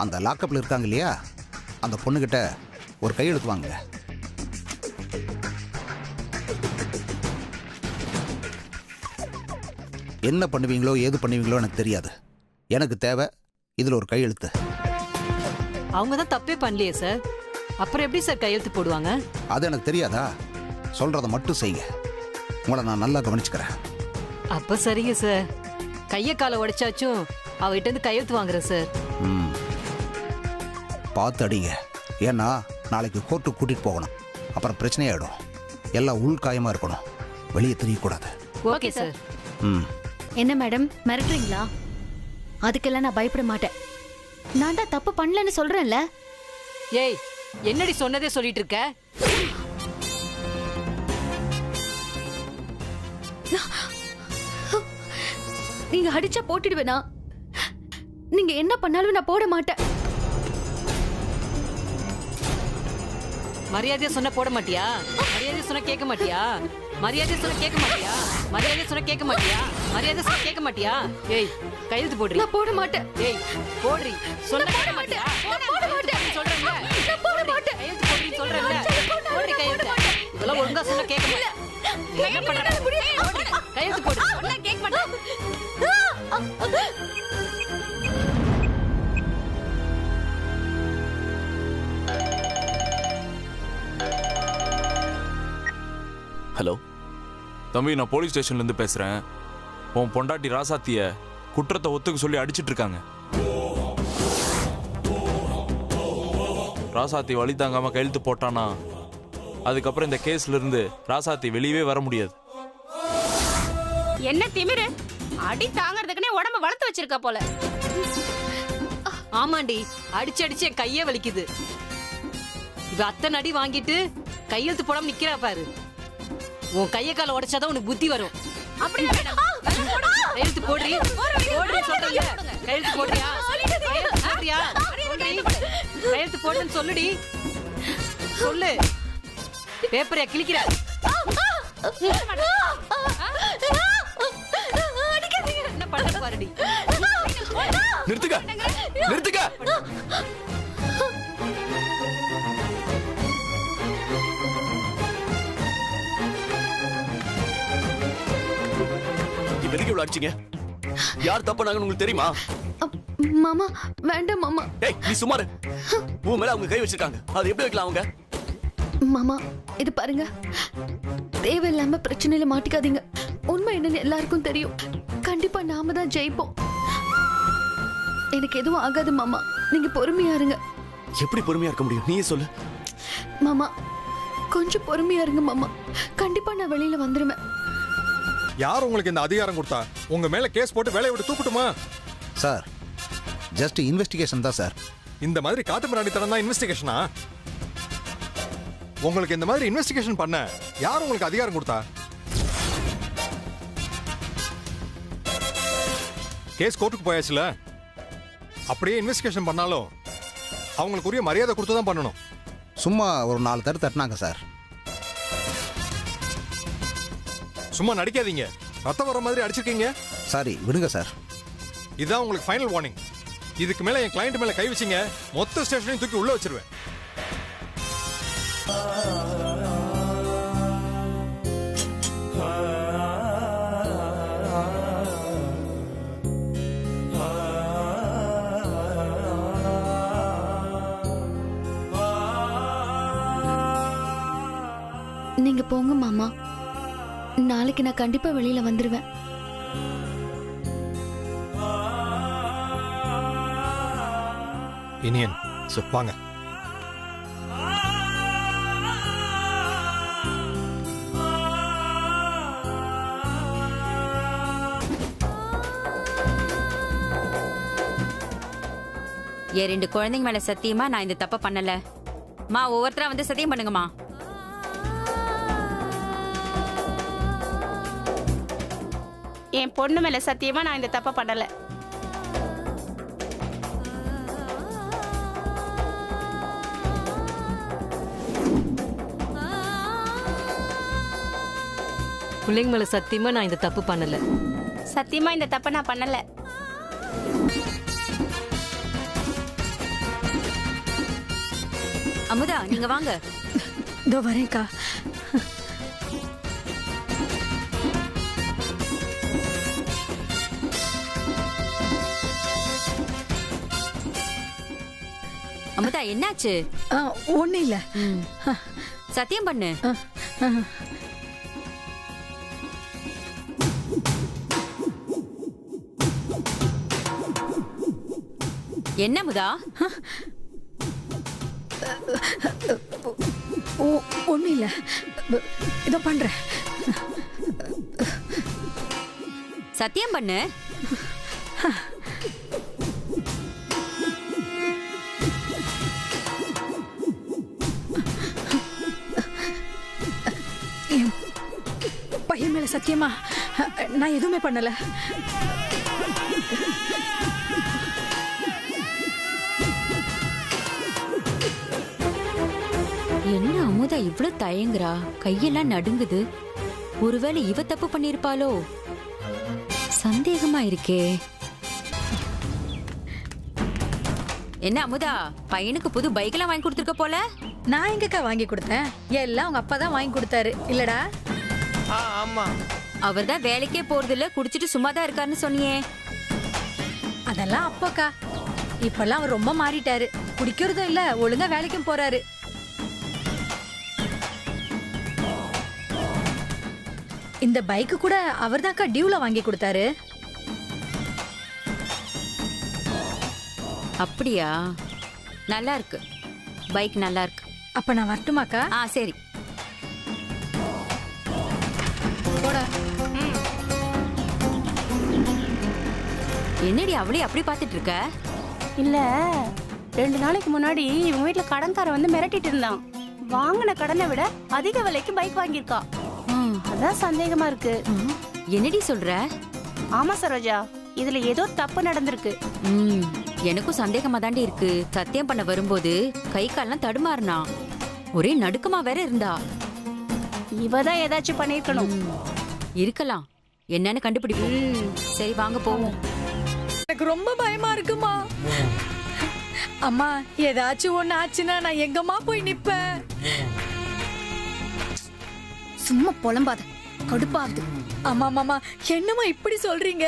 அந்த லாக்கப்பில் இருக்காங்க இல்லையா, அந்த பொண்ணுகிட்ட ஒரு கையெழுத்து வாங்க. என்ன பண்ணுவீங்களோ ஏது பண்ணுவீங்களோ எனக்கு தெரியாது. எனக்கு தேவை இதில் ஒரு கையெழுத்து. அவங்க தான் தப்பே பண்ணலையே சார், அப்புறம் எப்படி சார் கையெழுத்து போடுவாங்க? அது எனக்கு தெரியாதா? சொல்றத மட்டும் செய்யுங்க. உங்களை நான் நல்லா கவனிச்சுக்கிறேன். அப்ப சரிங்க சார், கைய காலை உடைச்சாச்சும் அவகிட்ட இருந்து கையெழுத்து வாங்குறேன் சார். பார்த்து அடிங்க. ஏன்னா நாளைக்கு கோர்ட்டுக்கு கூட்டிட்டு போகணும். அப்புறம் பிரச்சனையாயிடும். எல்லாம் உள்காயமா இருக்கணும், வெளியே தெரியக்கூடாது. Okay sir. என்ன மேடம் மிரட்டுறீங்களா? அதுக்கெல்லாம் நான் பயப்பட மாட்டேன். நான் தான் தப்பு பண்ணலன்னு சொல்றேன்ல. ஏய், என்னடி சொன்னதே சொல்லிட்டு இருக்க? நீங்க அடிச்சா போட்டுடுவேனா? நீங்க என்ன பண்ணாலும் நான் போட மாட்டேன். மரியாதையா சொன்ன போட மாட்டியா? மரியாதை சொன்ன கேட்க மாட்டியா? மரியாதை சொன்ன கேட்க மாட்டியா? மரியாதை சொன்ன கேட்க மாட்டியா? மரியாதை சொன்ன கேட்க மாட்டியா? ஏய், கையெழுத்து போடுறீ? நான் போட மாட்டேன். ஏய், போடுறீ. சொன்ன போட மாட்டியா? போட மாட்டேன் சொல்றேன்ல. நான் போட மாட்டேன். கையெழுத்து போடுறீ சொல்றேன்ல. போடுறீ கையெழுத்து. இதெல்லாம் ஒழுங்கா சொன்ன கேட்க மாட்டேன். என்ன பண்ற? கையெழுத்து போடு. சொன்னா கேட்க மாட்டேன். ஹலோ தம்பி, நான் போலீஸ் ஸ்டேஷன்ல இருந்து பேசுறேன். உன் பொண்டாட்டி ராசாத்திய குற்றத்தை ஒத்துக்க சொல்லி அடிச்சிட்டு இருக்காங்க. ராசாத்தி வழி தாங்காம கையெழுத்து போட்டானா அதுக்கப்புறம் இந்த கேஸ்ல இருந்து ராசாத்தி வெளியவே வர முடியாது. என்ன திமிரு? அடி தாங்கறதுக்குனே உடம்ப வளர்த்து வச்சிருக்க போல. ஆமாண்டி, அடிச்சு அடிச்சு என் கையே வலிக்குது. இவ அத்தனை அடி வாங்கிட்டு கையெழுத்து போடாம நிக்கிறா பாரு. உன் கைய கால உடைச்சாதான் உனக்கு புத்தி வரும். அப்படியே மேடம் கையெழுத்து போடுறீ? போடுறீ சொல்றீங்க. கையெழுத்து போடுறியா? போடுறியா? கையெழுத்து போடுன்னு சொல்லுடி. சொல்லு. பேப்பரையா கிழிக்கிற? என்ன பண்ண பாருடி. நிறுத்துக்க, நிறுத்துக்க. எதுக்கு இவ்வளவு அடிச்சீங்க? யார் தப்புனாங்கன்னு உங்களுக்கு தெரியுமா? மாமா வேண்டாம் மாமா. ஏய், நீ சும்மாரு. உன் மேல அவங்க கை வச்சிருக்காங்க, அது எப்படி வைக்கலாம் அவங்க? மாமா இது பாருங்க, தேவையில்லாம பிரச்சனையில மாட்டிக்காதீங்க. உண்மை என்னன்னு எல்லாருக்கும் தெரியும். கண்டிப்பா நாம தான் ஜெயிப்போம். எனக்கு எதுவும் ஆகாது மாமா, நீங்க பொறுமையா இருங்க. எப்படி பொறுமையா இருக்க முடியும்? நீயே சொல்லு. மாமா கொஞ்சம் பொறுமையா இருங்க மாமா, கண்டிப்பா நான் வெளியில வந்துருவேன். யார் உங்களுக்கு இந்த அதிகாரம் கொடுத்தா? உங்க மேல கேஸ் போட்டு வேலையை விட்டு தூக்கட்டுமா? சார், ஜஸ்ட் இன்வெஸ்டிகேஷன் தான் சார். இந்த மாதிரி காட்டு மிராண்டித்தனம் தான் இன்வெஸ்டிகேஷனா? உங்களுக்கு இந்த மாதிரி இன்வெஸ்டிகேஷன் பண்ண யார் உங்களுக்கு அதிகாரம் கொடுத்தா? கேஸ் கோர்ட்டுக்கு போயாச்சுல, அப்படியே இன்வெஸ்டிகேஷன் பண்ணாலும் அவங்களுக்கு உரிய மரியாதை கொடுத்து தான் பண்ணணும். சும்மா ஒரு 4 தட்டு தட்டினாங்க சார். சும்மா நடிக்காதீங்க. ரத்தம் வர மாதிரி அடிச்சிருக்கீங்க. சாரி, விடுங்க சார். இதுதான் உங்களுக்கு ஃபைனல் வார்னிங். இதுக்கு மேல என் கிளையண்ட் மேல கை வச்சீங்க, மொத்த ஸ்டேஷனையும் தூக்கி உள்ள வச்சிருவேன். நீங்க போங்க மாமா, நாளைக்கு நான் கண்டிப்பா வெளியில வந்துருவேன். இனியன் வாங்க. என் 2 குழந்தைங்க மேல சத்தியமா நான் இந்த தப்ப பண்ணல. மா ஒவ்வொருத்தரா வந்து சத்தியம் பண்ணுங்கம்மா. என் பொண்ணு மேல சத்தியமா நான் இந்த தப்ப பண்ணல. பிள்ளைங்க மேல சத்தியமா நான் இந்த தப்பு பண்ணல. சத்தியமா இந்த தப்ப நான் பண்ணல. அமுதா நீங்க வாங்க. இதோ வரேன்க்கா. அமுதா என்னாச்சு? ஒன்னும் இல்ல. சத்தியம் பண்ணு. என்ன அமுதா? ஒன்னும் இல்ல. இதோ பண்றேன். சத்தியம் பண்ணு. பையன் மேல சத்தியமா நான் எதுவுமே பண்ணல. என்ன அமுதா இவ்ளோ தயங்குறா? கையெல்லாம் நடுங்குது. ஒருவேளை இவ தப்பு பண்ணிருப்பாளோ? சந்தேகமா இருக்கே. என்ன அமுதா, பையனுக்கு புது பைக் எல்லாம் வாங்கி கொடுத்துருக்க போல? நான் எங்கக்கா வாங்கி கொடுத்தேன்? எல்லாம் உங்க அப்பா தான் வாங்கி கொடுத்தாரு இல்லடா? ஆமா. அவர் தான் வேலைக்கே போறது இல்ல, குடிச்சிட்டு சும்மா தான் இருக்காருன்னு சொன்னியே. அதெல்லாம் அப்போக்கா. இப்பெல்லாம் அவர் ரொம்ப மாறிட்டாரு. குடிக்கிறதும் இல்ல, ஒழுங்கா வேலைக்கும் போறாரு. இந்த பைக்கு கூட அவர் தான்க்கா டியூல வாங்கி கொடுத்தாரு. அப்படியா? நல்லா இருக்கு, பைக் நல்லா இருக்கு. அப்ப நான் வரட்டுமாக்கா? சரி. என்னடி அவளே அப்படி பாத்துட்டு இருக்க? இல்ல, 2 நாளைக்கு முன்னாடி இவங்க வீட்டுல கடன்கார வந்து மிரட்டிட்டு இருந்தான். வாங்கின கடனை விட அதிக விலைக்கு பைக் வாங்கியிருக்கா. அதான் சந்தேகமா இருக்கு. என்னடி சொல்ற? ஆமா சரோஜா, இதுல ஏதோ தப்பு நடந்திருக்கு. எனக்கும் சந்தேகமா தாண்டி இருக்கு. சத்தியம் பண்ண வரும்போது கை கால்லாம் தடுமாறினா, ஒரே நடுக்கமா வேற இருந்தா. இவதான் ஏதாச்சும் பண்ணிருக்கணும். இருக்கலாம், என்னன்னு கண்டுபிடிப்போம். சரி வாங்க போவோம். எனக்கு ரொம்ப பயமா இருக்குமா. அம்மா, ஏதாச்சும் ஒண்ணு ஆச்சுன்னா நான் எங்கம்மா போய் நிப்பேன்? சும்மா புலம்பாத, கடுப்பாகுது. அம்மா மாமா, என்னம்மா இப்படி சொல்றீங்க?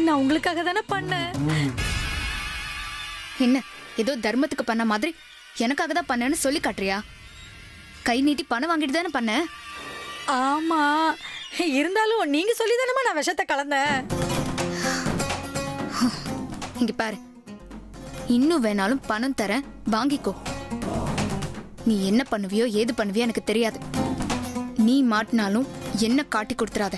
நான் உங்களுக்காக தானே பண்ணேன். என்ன ஏதோ தர்மத்துக்கு பண்ண மாதிரி எனக்காக தான் பண்ணேன்னு சொல்லி காட்டுறியா? கை நீட்டி பணம் வாங்கிட்டு தானே பண்ண. ஆமா, இருந்தாலும் நீங்க சொல்லி தானேமா நான் விஷத்தை கலந்தேன். இங்க பாரு, இன்னும் வேணாலும் பணம் தரேன், வாங்கிக்கோ. நீ என்ன பண்ணுவியோ ஏது பண்ணுவியோ எனக்கு தெரியாது. நீ மாட்டினாலும் என்ன காட்டி கொடுத்துறாத.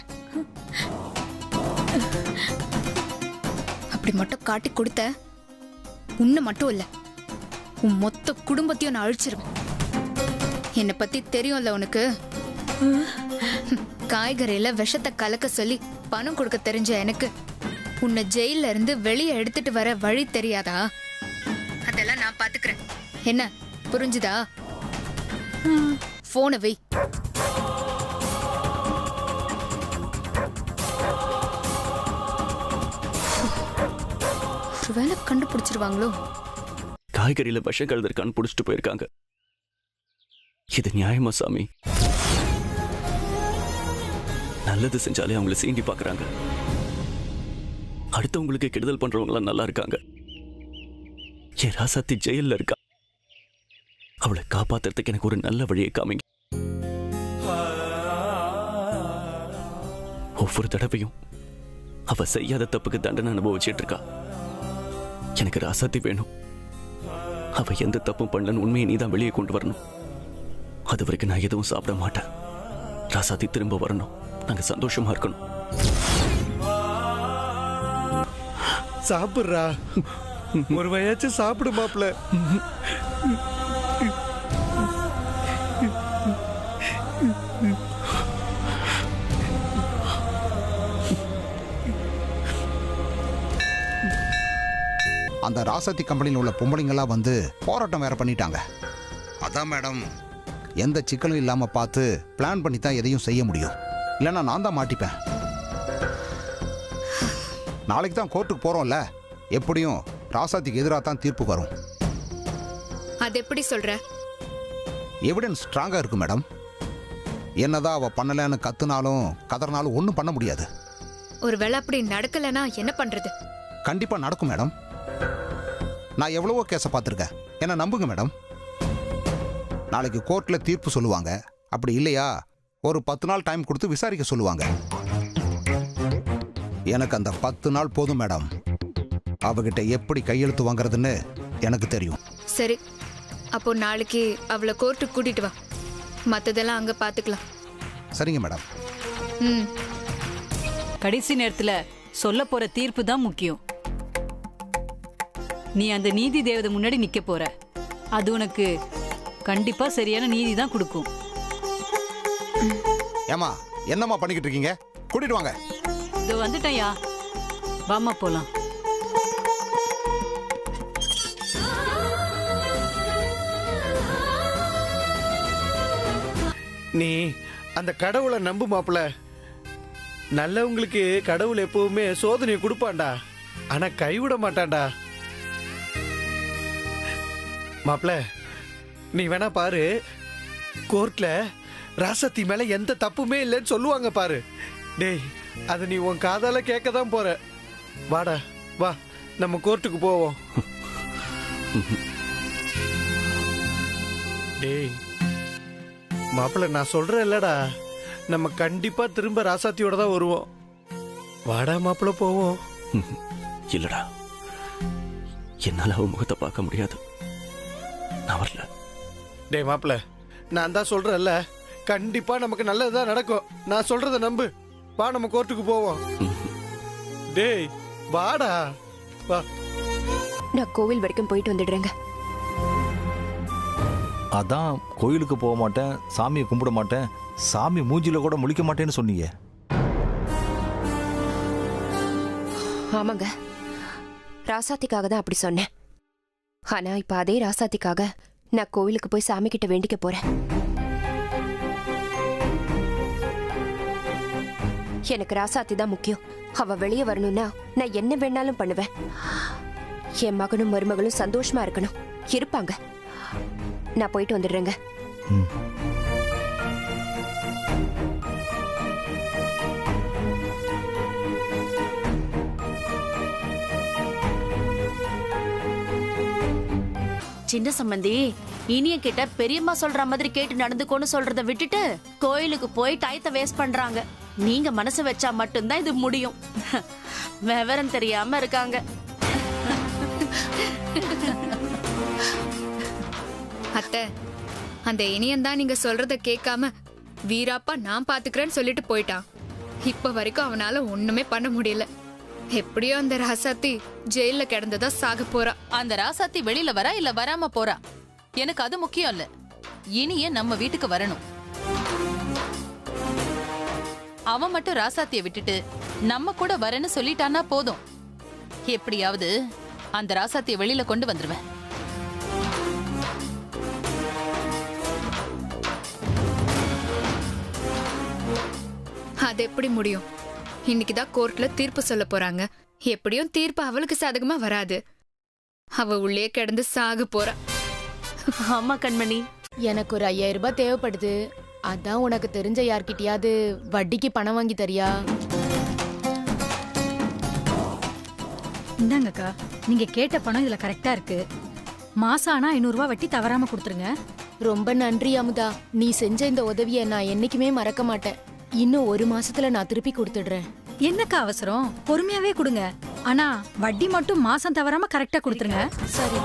அப்படி மட்டும் காட்டி கொடுத்த, உன்னை மட்டும் இல்ல, உன் மொத்த குடும்பத்தையும் நான் அழிச்சிருவேன். என்னை பத்தி தெரியும்ல உனக்கு. காய்கறியில விஷத்தை கலக்க சொல்லி பணம் கொடுக்க தெரிஞ்ச எனக்கு உன்னை ஜெயில இருந்து வெளியே எடுத்துட்டு வர வழி தெரியாதா? அதெல்லாம் நான் பாத்துக்கிறேன். என்ன புரிஞ்சுதா? போனை வை. வேலை கண்டுபிடிச்சிருவாங்களோ? காய்கறியில விஷம் கலந்திருக்கான்னு புடிச்சிட்டு போயிருக்காங்க. இது நியாயமா சாமி? நல்லது செஞ்சாலே அவங்கள சீண்டி பாக்குறாங்க. அடுத்தவங்களுக்கு கெடுதல் பண்றவங்க நல்லா இருக்காங்க. என் ராசாத்தி ஜெயில இருக்கா. அவளை காப்பாத்துறதுக்கு எனக்கு ஒரு நல்ல வழியை காமிங்க. ஒவ்வொரு தடவையும் அவ செய்யாத தப்புக்கு தண்டனை அனுபவிச்சிட்டு இருக்கா. எனக்கு ராசாத்தி வேணும். அவ எந்த தப்பும் பண்ணலன்னு உண்மையை நீதான் வெளியே கொண்டு வரணும். அது வரைக்கும் நான் எதுவும் சாப்பிட மாட்டேன். ராசாத்தி திரும்ப வரணும். நாங்க சந்தோஷமா இருக்கணும். சாப்பிடுறா, ஒரு வயாச்சும் சாப்பிடு மாப்ள. அந்த ராசாத்தி கம்பெனியில் உள்ள பொம்பளைங்கெல்லாம் வந்து போராட்டம் வேற பண்ணிட்டாங்க. அதான் மேடம், எந்த சிக்கலும் இல்லாம பார்த்து பிளான் பண்ணி தான் எதையும் செய்ய முடியும். இல்லைன்னா நான் தான் மாட்டிப்பேன். நாளைக்கு தான் கோர்ட்டுக்கு போறோம்ல, எப்படியும் ராசாத்திக்கு எதிராக தான் தீர்ப்பு வரும். அது எப்படி சொல்ற? எவிடன்ஸ் ஸ்ட்ராங்கா இருக்கு மேடம். என்னதான் அவ பண்ணலன்னு கத்துனாலும் கதறினாலும் ஒன்றும் பண்ண முடியாது. ஒருவேளை அப்படி நடக்கலனா என்ன பண்றது? கண்டிப்பா நடக்கும் மேடம். நான் எவ்வளவோ கேஸை பார்த்துருக்கேன், என்ன நம்புங்க மேடம். நாளைக்கு கோர்ட்ல தீர்ப்பு சொல்லுவாங்க. அப்படி இல்லையா ஒரு 10 நாள் டைம் கொடுத்து விசாரிக்க சொல்லுவாங்க. எனக்கு அந்த 10 நாள் போதும் மேடம். அவகிட்ட எப்படி கையெழுத்து வாங்குறதுன்னு எனக்கு தெரியும். சரி, அப்போ நாளைக்கு அவளை கோர்ட்டுக்கு கூட்டிட்டு வா. மத்ததெல்லாம் அங்க பாத்துக்கலாம். சரிங்க மேடம். கடைசி நேரத்துல சொல்ல போற தீர்ப்பு தான் முக்கியம். நீ அந்த நீதி தேவதை முன்னாடி நிக்க போற. அது உனக்கு கண்டிப்பா சரியான நீதி தான் கொடுக்கும். ஏமா என்னம்மா பண்ணிக்கிட்டு இருக்கீங்க? கூட்டிட்டு வாங்க. இதோ வந்துட்டேயா, வாமா போலாம். நீ அந்த கடவுளை நம்பு மாப்பிள்ள. நல்லவங்களுக்கு கடவுள் எப்பவுமே சோதனையை கொடுப்பான்டா, ஆனா கைவிட மாட்டான்டா. மாப்பிள்ள நீ வேணா பாரு, கோர்ட்ல ராசத்தி மேல எந்த தப்புமே இல்லைன்னு சொல்லுவாங்க பாரு. டேய் அதை நீ உன் காதால கேட்க தான் போற. வாடா வா, நம்ம கோர்ட்டுக்கு போவோம். டேய் மாப்பிள்ள நான் சொல்றேன் இல்லடா, நம்ம கண்டிப்பா திரும்ப ராசாத்தியோட தான் வருவோம். வாடா மாப்பிள்ள போவோம். இல்லடா, என்னால அவன் முகத்தை பார்க்க முடியாது. நான் வரல. டேய் மாப்பிள்ள நான் தான் சொல்றேன்ல, கண்டிப்பா நமக்கு நல்லதுதான் நடக்கும். நான் சொல்றத நம்பு. வா நம்ம கோர்ட்டுக்கு போவோம். டேய் வாடா வா. நான் கோவில் வரைக்கும் போயிட்டு வந்துடுறேங்க. அதான் கோயிலுக்கு போக மாட்டேன், சாமியை கும்பிட மாட்டேன், சாமி மூஞ்சில கூட முழிக்க மாட்டேன்னு சொன்னீங்க. ஆமாங்க, ராசாத்திக்காக தான் அப்படி சொன்னேன். ஆனா இப்ப அதே ராசாத்திக்காக நான் கோவிலுக்கு போய் சாமி கிட்ட வேண்டிக்க போறேன். எனக்கு ராசாத்தி தான் முக்கியம். அவ வெளியே வரணும்னா நான் என்ன வேணாலும் பண்ணுவேன். என் மகனும் மருமகளும் சந்தோஷமா இருக்கணும். இருப்பாங்க. நான் போயிட்டு வந்துடுறேங்க. சின்ன சம்பந்தி, இனிய கிட்ட பெரியம்மா சொல்ற மாதிரி கேட்டு நடந்துக்கோன்னு சொல்றத விட்டுட்டு கோயிலுக்கு போய் டயத்தை வேஸ்ட் பண்றாங்க. நீங்க மனசு வச்சா மட்டும்தான் இது முடியும். விவரம் தெரியாம இருக்காங்க. அத்தை, அந்த இனியன் தான் நீங்க சொல்றத கேட்காம வீராப்பா நான் பாத்துக்கிறேன்னு சொல்லிட்டு போயிட்டான். இப்ப வரைக்கும் அவனால ஒண்ணுமே பண்ண முடியல. எப்படியோ அந்த ராசாத்தி ஜெயில கிடந்ததா சாக போறா. அந்த ராசாத்தி வெளியில வரா இல்ல வராம போறா, எனக்கு அது முக்கியம் இல்ல. இனிய நம்ம வீட்டுக்கு வரணும். அவன் மட்டும் ராசாத்திய விட்டுட்டு நம்ம கூட வரேன்னு சொல்லிட்டானா போதும். எப்படியாவது அந்த ராசாத்திய வெளியில கொண்டு வந்துருவேன். அது எப்படி முடியும்? இன்னைக்குதான் கோர்ட்ல தீர்ப்பு சொல்ல போறாங்க. எப்படியும் தீர்ப்பு அவளுக்கு சாதகமா வராது. அவ உள்ளே கிடந்து சாக போறா. ஆமா கண்மணி, எனக்கு ஒரு 5000 ரூபாய் தேவைப்படுது. அதான் உனக்கு தெரிஞ்ச யார்கிட்டயாவது வட்டிக்கு பணம் வாங்கி தரியா? இந்தாங்கக்கா, நீங்க கேட்ட பணம் இதுல கரெக்டா இருக்கு. மாசம் ஆனா 500 ரூபாய் வட்டி தவறாம கொடுத்துருங்க. ரொம்ப நன்றி அமுதா. நீ செஞ்ச இந்த உதவியை நான் என்னைக்குமே மறக்க மாட்டேன். இன்னும் 1 மாசத்துல நான் திருப்பி கொடுத்துடுறேன். என்னக்கா அவசரம், பொறுமையாவே கொடுங்க. ஆனா வட்டி மட்டும் மாசம் தவறாம கரெக்டா கொடுத்துருங்க. சரி.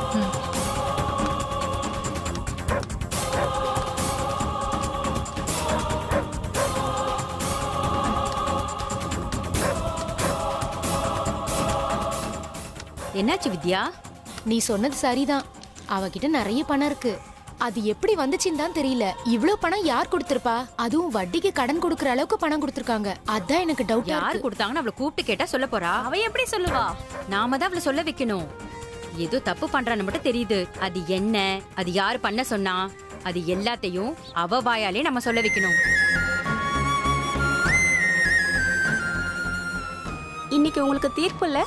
என்னாச்சு வித்யா? நீ சொன்னது சரிதான். அவகிட்ட நிறைய பணம் இருக்கு. அது எப்படி வந்துச்சுன்னு தான் தெரியல. இவ்வளவு பணம் யார் கொடுத்திருப்பா? அதுவும் வட்டிக்கு கடன் கொடுக்கற அளவுக்கு பணம் கொடுத்திருக்காங்க. அதான் எனக்கு டவுட். யார் கொடுத்தாங்கன்னு அவளை கூப்பிட்டு கேட்டா சொல்ல போறா? அவ எப்படி சொல்லுவா? நாம தான் அவளை சொல்ல வைக்கணும். ஏதோ தப்பு பண்றான்னு மட்டும் தெரியுது. அது என்ன, அது யாரு பண்ண சொன்னா, அது எல்லாத்தையும் அவ வாயாலே நம்ம சொல்ல வைக்கணும். இன்னைக்கு உங்களுக்கு தீர்ப்பு இல்ல?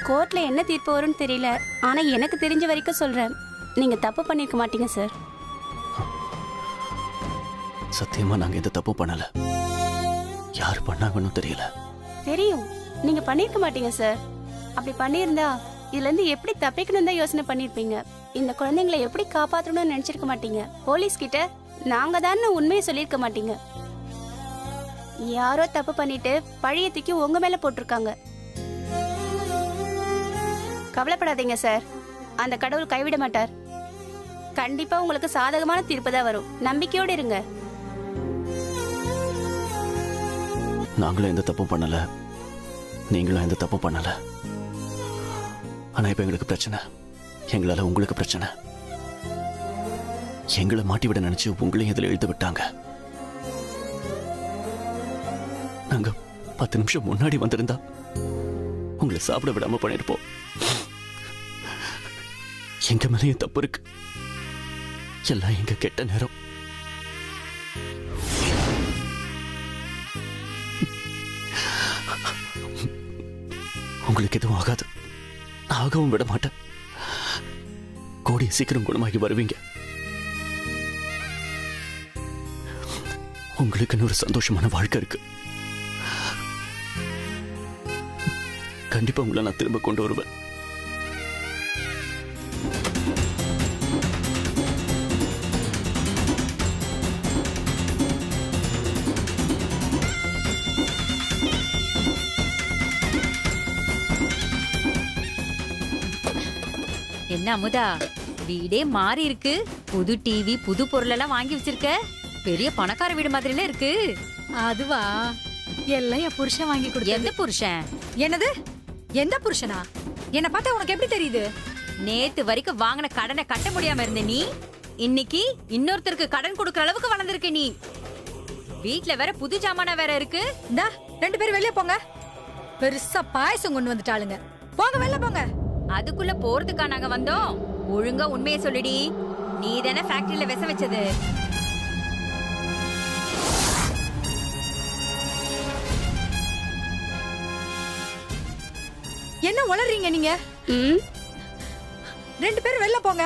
கோர்ட்ல என்ன தீர்ப்பு வரும்னு தெரியல. ஆனா எனக்கு தெரிஞ்ச வரைக்கும் சொல்றேன், நீங்க தப்பு பண்ணிருக்க மாட்டீங்க சார். சத்தியமா நாங்க எந்த தப்பு பண்ணல. யார் பண்ணாங்கன்னு தெரியல. தெரியும், நீங்க பண்ணிருக்க மாட்டீங்க சார். அப்படி பண்ணியிருந்தா இதுல இருந்து எப்படி தப்பிக்கணும் தான் யோசனை பண்ணிருப்பீங்க. இந்த குழந்தைங்களை எப்படி காப்பாற்றணும்னு நினைச்சிருக்க மாட்டீங்க. போலீஸ் கிட்ட நாங்க தான் உண்மையை சொல்லியிருக்க மாட்டீங்க. யாரோ தப்பு பண்ணிட்டு பழைய தூக்கி உங்க மேல போட்டிருக்காங்க. கவலைப்படாதீங்க சார், அந்த கடவுள் கைவிட மாட்டார். கண்டிப்பா உங்களுக்கு சாதகமான தீர்ப்பு தான் வரும். நம்பிக்கையோடு இருங்க. நாங்களும் எந்த தப்பும் பண்ணல, நீங்களும் எந்த தப்பும் பண்ணல. ஆனா இப்ப எங்களுக்கு பிரச்சனை. எங்களால உங்களுக்கு பிரச்சனை. எங்களை மாட்டிவிட நினைச்சு உங்களையும் இதுல எழுத்து விட்டாங்க. நாங்க 10 நிமிஷம் முன்னாடி வந்திருந்தா உங்களை சாப்பிட விடாம பண்ணிருப்போம். எங்க மேலேயும் தப்பு இருக்கு. எல்லாம் எங்க கெட்ட நேரம். உங்களுக்கு எதுவும் ஆகாது. ஆகவும் விட மாட்டேன். கூடிய சீக்கிரம் குணமாகி வருவீங்க. உங்களுக்கு ஒரு சந்தோஷமான வாழ்க்கை இருக்கு. கண்டிப்பா உங்களை நான் திரும்ப கொண்டு வருவேன். என்ன அமுதா, வீடே மாறி இருக்கு. புது டிவி, புது பொருள் எல்லாம் வாங்கி வச்சிருக்க. பெரிய பணக்கார வீடு மாதிரில இருக்கு. அதுவா, எல்லாம் என் புருஷன் வாங்கி கொடுத்தது. எந்த புருஷன்? என்னது? எந்த புருஷனா? என்ன பார்த்தா உனக்கு எப்படி தெரியுது? நேத்து வரைக்கும் வாங்கின கடனை கட்ட முடியாம இருந்த நீ இன்னைக்கு இன்னொருத்தருக்கு கடன் கொடுக்கற அளவுக்கு வளர்ந்திருக்க. நீ வீட்ல வேற புது ஜாமானா வேற இருக்கு. இந்தா 2 பேரும் வெளியே போங்க. பெருசா பாயசம் கொண்டு வந்துட்டாளுங்க. போங்க வெளில போங்க. அதுக்குள்ள போறதுக்கா நாங்க வந்தோம்? ஒழுங்கா உண்மையை சொல்லுடி. நீ தானே ஃபேக்டரியில விச வச்சது? என்ன உளறீங்க நீங்க? 2 பேரும் வெளில போங்க.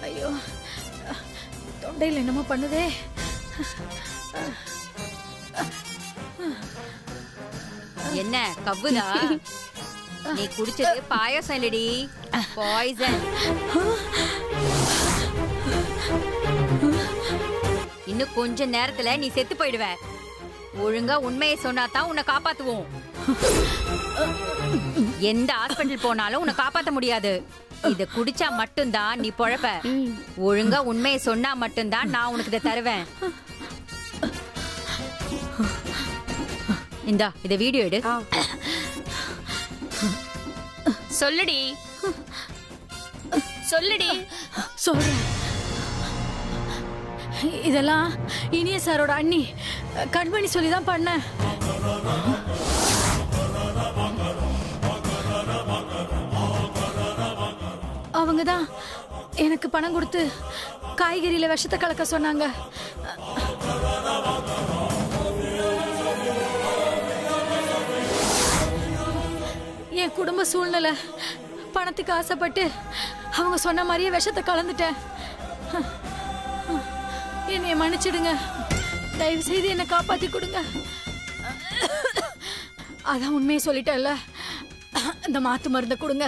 ஐயோ, தொண்டையில் என்னமோ பண்ணுதே. என்ன கவ்வுதா? நீ குடிச்சது பாயாசம் இல்லடி, பாய்சன். இன்னும் கொஞ்ச நேரத்துல நீ செத்து போயிடுவ. ஒழுங்கா உண்மையை சொன்னாதான் உன்னை காப்பாத்துவோம். எந்த ஹாஸ்பிட்டல் போனாலும் உன்னை காப்பாத்த முடியாது. இத குடிச்சா மட்டும்தான் நீ பொழப்ப. ஒழுங்கா உண்மையை சொன்னா மட்டும்தான் நான் உனக்கு இதை தருவேன். இந்தா இத வீடியோ எடு. சொல்லுடி, சொல்லுடி. சொல்றேன். இதெல்லாம் இனிய சாரோட அண்ணி கண்மணி சொல்லிதான் பண்ண. அவங்கதான் எனக்கு பணம் கொடுத்து காய்கறியில விஷத்தை கலக்க சொன்னாங்க. என் குடும்ப சூழ்நிலை, பணத்துக்கு ஆசைப்பட்டு அவங்க சொன்ன மாதிரியே விஷத்தை கலந்துட்டேன். என்னைய மன்னிச்சிடுங்க. தயவு செய்து என்னை காப்பாத்தி கொடுங்க. அதான் உண்மையை சொல்லிட்டேன்ல. இந்த மாத்து மருந்த கொடுங்க.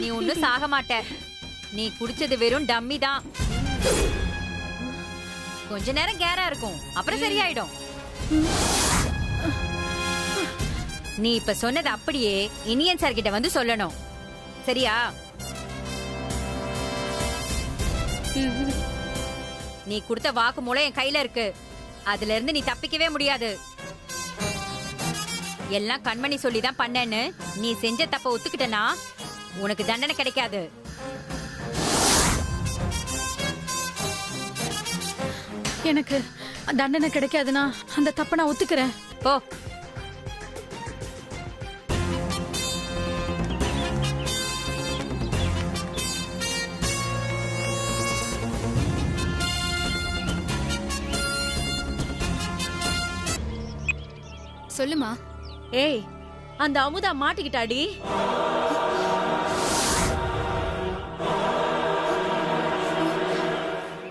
நீ ஒன்னும் சாக மாட்ட. நீ குடிச்சது வெறும் டம்மி தான். கொஞ்ச நேரம் கேரா இருக்கும், அப்புறம் சரியாயிடும். நீ இப்ப சொன்னது அப்படியே இனியன் சார் கிட்ட வந்து சொல்லணும், சரியா? நீ கொடுத்த வாக்கு மூலம் என் கையில இருக்கு. அதுல இருந்து நீ தப்பிக்கவே முடியாது. எல்லாம் கண்மணி சொல்லிதான் பண்ணேன்னு நீ செஞ்ச தப்ப ஒத்துக்கிட்டனா உனக்கு தண்டனை கிடைக்காது. எனக்கு தண்டனை கிடைக்காதுன்னா அந்த தப்ப நான் ஒத்துக்கிறேன். போ. சொல்லுமா. ஏய், அந்த அமுதா மாட்டிக்கிட்டாடி.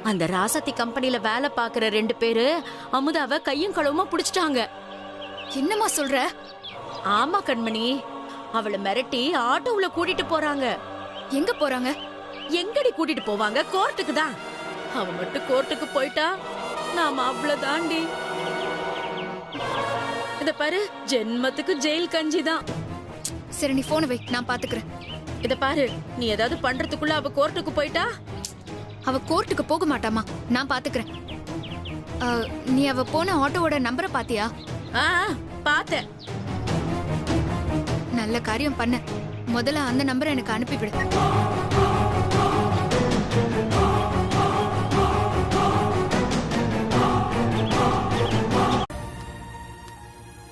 அந்த ராசத்தி கம்பெனில வேலை பாக்குற 2 பேரு அமுதாவை கையும் களவுமா புடிச்சிட்டாங்க. என்னம்மா சொல்ற? ஆமா கண்மணி, அவளை மிரட்டி ஆட்டோவுல கூட்டிட்டு போறாங்க. எங்க போறாங்க? எங்கடி கூட்டிட்டு போவாங்க? கோர்ட்டுக்கு தான். அவ மட்டும் கோர்ட்டுக்கு போயிட்டா நாம அவ்வளவுதாண்டி. இத பாரு, ஜென்மத்துக்கு ஜெயில் கஞ்சி தான். சரி, நீ போன வை, நான் பாத்துக்கிறேன். இத பாரு, நீ ஏதாவது பண்றதுக்குள்ள அவ கோர்ட்டுக்கு போயிட்டா. அவ கோர்ட்டுக்கு போக மாட்டாமா, நான் பாத்துக்கிறேன். நீ அவ போன ஆட்டோவோட நம்பரை பாத்தியா? பார்த்தேன். நல்ல காரியம் பண்ண. முதல்ல அந்த நம்பரை எனக்கு அனுப்பிவிடு.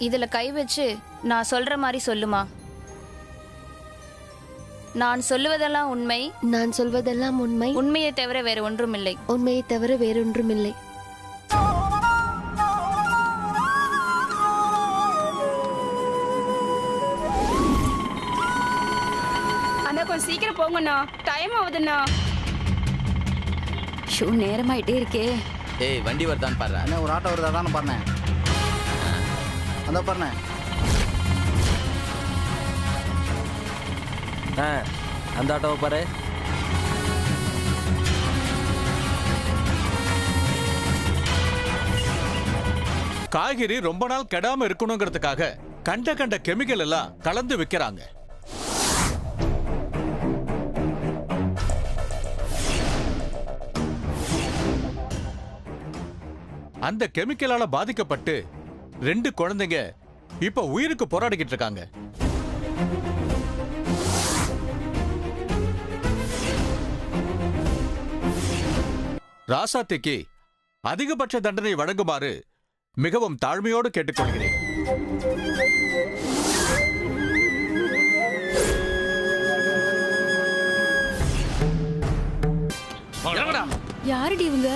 இதுல கை வச்சு நான் சொல்ற மாதிரி சொல்லுமா. நான் சொல்லுவதெல்லாம் உண்மை. நான் சொல்வதெல்லாம் உண்மை. உண்மையை தவிர வேற ஒன்றுமில்லை. உண்மையை தவிர வேறொன்றுமில்லை. அண்ணா கொஞ்சம் சீக்கிரம் போங்கண்ணா, டைம் ஆகுதுண்ணா. ஷோ, நேரமாயிட்டே இருக்கே. ஏய், வண்டி வருதான்னு பாரு. என்ன ஒரு ஆட்டோ வருதா தானே பாருண்ணே. அந்த பாருண்ணே. அந்த ஆட்டோவை பாரு. காய்கறி ரொம்ப நாள் கெடாம இருக்கணுங்கிறதுக்காக கண்ட கெமிக்கல் எல்லாம் கலந்து விற்கிறாங்க. அந்த கெமிக்கலால பாதிக்கப்பட்டு 2 குழந்தைங்க இப்ப உயிருக்கு போராடிக்கிட்டு இருக்காங்க. ராசாத்திக்கு அதிகபட்ச தண்டனை வழங்குமாறு மிகவும் தாழ்மையோடு கேட்டுக்கொள்கிறேன். யாருடி இவங்க?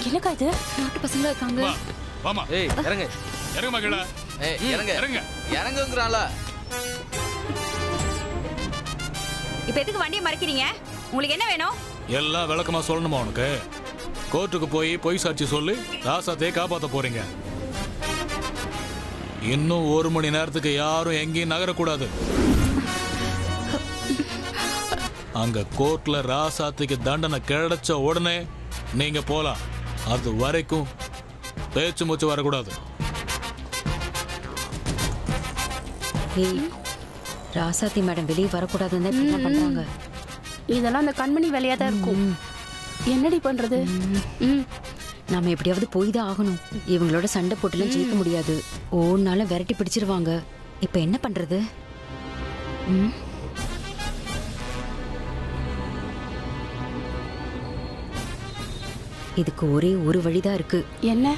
என்னக்கா இது? நாட்டு பசங்களா இருக்காங்க. ஏய், இறங்கு. இறங்கு மகளா. ஏய், இறங்கு. இறங்குங்கறாளா? இப்ப எதுக்கு வண்டியை மறைக்கிறீங்க? உங்களுக்கு என்ன வேணும்? எல்லாம் விளக்கமா சொல்லணுமா உனக்கு? கோர்ட்டுக்கு போய் பொய் சாட்சி சொல்லி ராசாத்தையே காப்பாத்த போறீங்க. இன்னும் 1 மணி நேரத்துக்கு யாரும் எங்கேயும் நகரக்கூடாது. அங்க கோர்ட்ல ராசாத்திக்கு தண்டனை கிடைச்ச உடனே நீங்க போலாம். அது வரைக்கும் பேச்சு மூச்சு வரக்கூடாது. ராசாத்தி மேடம் வெளியே வரக்கூடாதுன்னு என்ன பண்றாங்க? இதெல்லாம் அந்த கண்மணி வேலையா தான் இருக்கும். என்னடி பண்றது? நாம எப்படியாவது போய் தான் ஆகணும். இவங்களோட சண்டை போட்டுலாம் ஜெயிக்க முடியாது. ஒன்னால விரட்டி பிடிச்சிருவாங்க. இப்ப என்ன பண்றது? இதுக்கு ஒரே ஒரு வழிதான் இருக்கு. என்ன?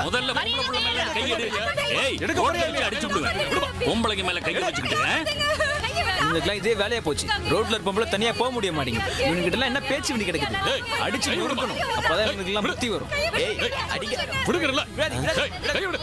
முதல்ல பொம்பளை புள்ள மேல கை எடு. ஏய், ஓடல அடிச்சு விடுங்க. பொம்பளைங்க மேல கை வச்சுக்கிட்டு இவங்களுக்குலாம் இதே வேலையா போச்சு. ரோட்ல இருக்க பொம்பளை தனியா போக முடிய மாட்டேங்குது. இவங்க கிட்ட எல்லாம் என்ன பேச்சு வண்டி கிடக்குது. அடிச்சு நொறுக்கணும். அப்பதான் இவங்களுக்கு எல்லாம் புத்தி வரும். ஏய், அடிங்க. விடுங்கறல. கை விடு.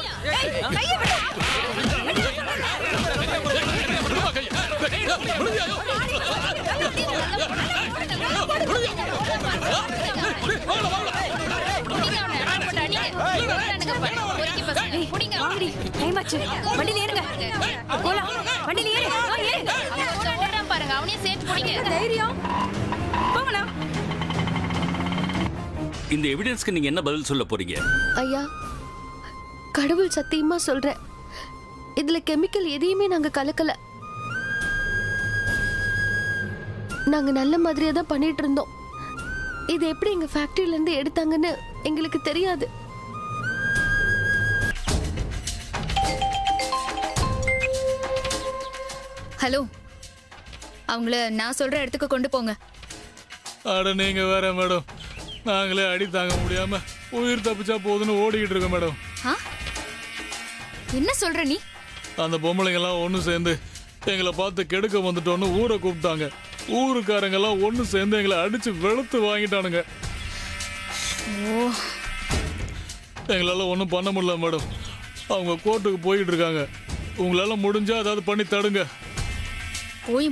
பாருங்க, அவனையும் சேர்த்து பிடிங்க. இந்த எவிடன்ஸ்க்கு நீங்க என்ன பதில் சொல்ல போறீங்க? ஐயா, கடவுள் சத்தியமா சொல்றேன், இதுல கெமிக்கல் எதையுமே நாங்க கலக்கல. நாங்க நல்ல மாதிரியா தான் பண்ணிட்டு இருந்தோம். இது எப்படி எங்க ஃபேக்டரியில இருந்து எடுத்தாங்கன்னு எங்களுக்கு தெரியாது. ஹலோ, அவங்கள நான் சொல்ற இடத்துக்கு கொண்டு போங்க. அட நீங்க வேற மேடம், நாங்களே அடி தாங்க முடியாம உயிர் தப்பிச்சா போதுன்னு ஓடிக்கிட்டு இருக்கோம் மேடம். என்ன சொல்ற நீ? அந்த பொம்பளைங்க எல்லாம் ஒண்ணு சேர்ந்து எங்களை பார்த்து கெடுக்க வந்துட்டோன்னு ஊரை கூப்பிட்டாங்க. ஊருக்காரங்க எல்லாம் ஒண்ணு சேர்ந்து எங்களை அடிச்சு வெளுத்து வாங்கிட்டானுங்க. எங்களால ஒன்றும் பண்ண முடியல மேடம். அவங்க கோர்ட்டுக்கு போயிட்டு இருக்காங்க. உங்களால முடிஞ்சா அதாவது பண்ணி தடுங்க.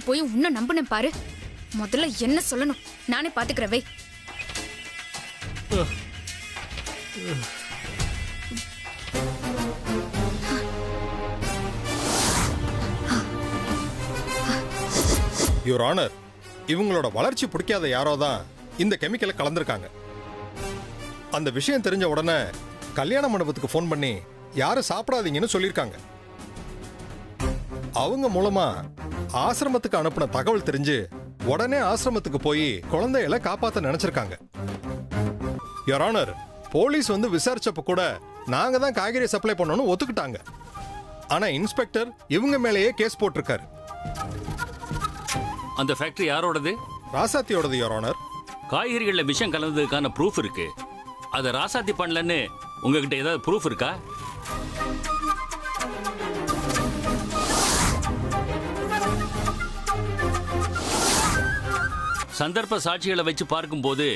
போய் உன்ன நம்பினேன் பாரு. முதல்ல என்ன சொல்லணும் நானே பாத்துக்கிறவே. யுவர் ஆனர், இவங்களோட வளர்ச்சி பிடிக்காத யாரோ தான் இந்த கெமிக்கலை கலந்துருக்காங்க. அந்த விஷயம் தெரிஞ்ச உடனே கல்யாண மண்டபத்துக்கு ஃபோன் பண்ணி யாரும் சாப்பிடாதீங்கன்னு சொல்லியிருக்காங்க. அவங்க மூலமா ஆசிரமத்துக்கு அனுப்பின தகவல் தெரிஞ்சு உடனே ஆசிரமத்துக்கு போய் குழந்தைகளை காப்பாற்ற நினைச்சிருக்காங்க. யுவர் ஆனர், போலீஸ் வந்து விசாரிச்சப்ப கூட நாங்க தான் காய்கறி சப்ளை பண்ணணும்னு ஒத்துக்கிட்டாங்க. ஆனா இன்ஸ்பெக்டர் இவங்க மேலேயே கேஸ் போட்டிருக்காரு. அந்த ஃபேக்டரி யாரோடது? ராசாத்தியோடது யுவர் ஆனர். காய்கறிகள்ல விஷம் கலந்ததுக்கான ப்ரூஃப் இருக்கு. அதை ராசாத்தி பண்ணலன்னு உங்ககிட்ட ஏதாவது ப்ரூஃப் இருக்கா? சந்தர்ப்ப சாட்சிகளை வச்சு பார்க்கும்போது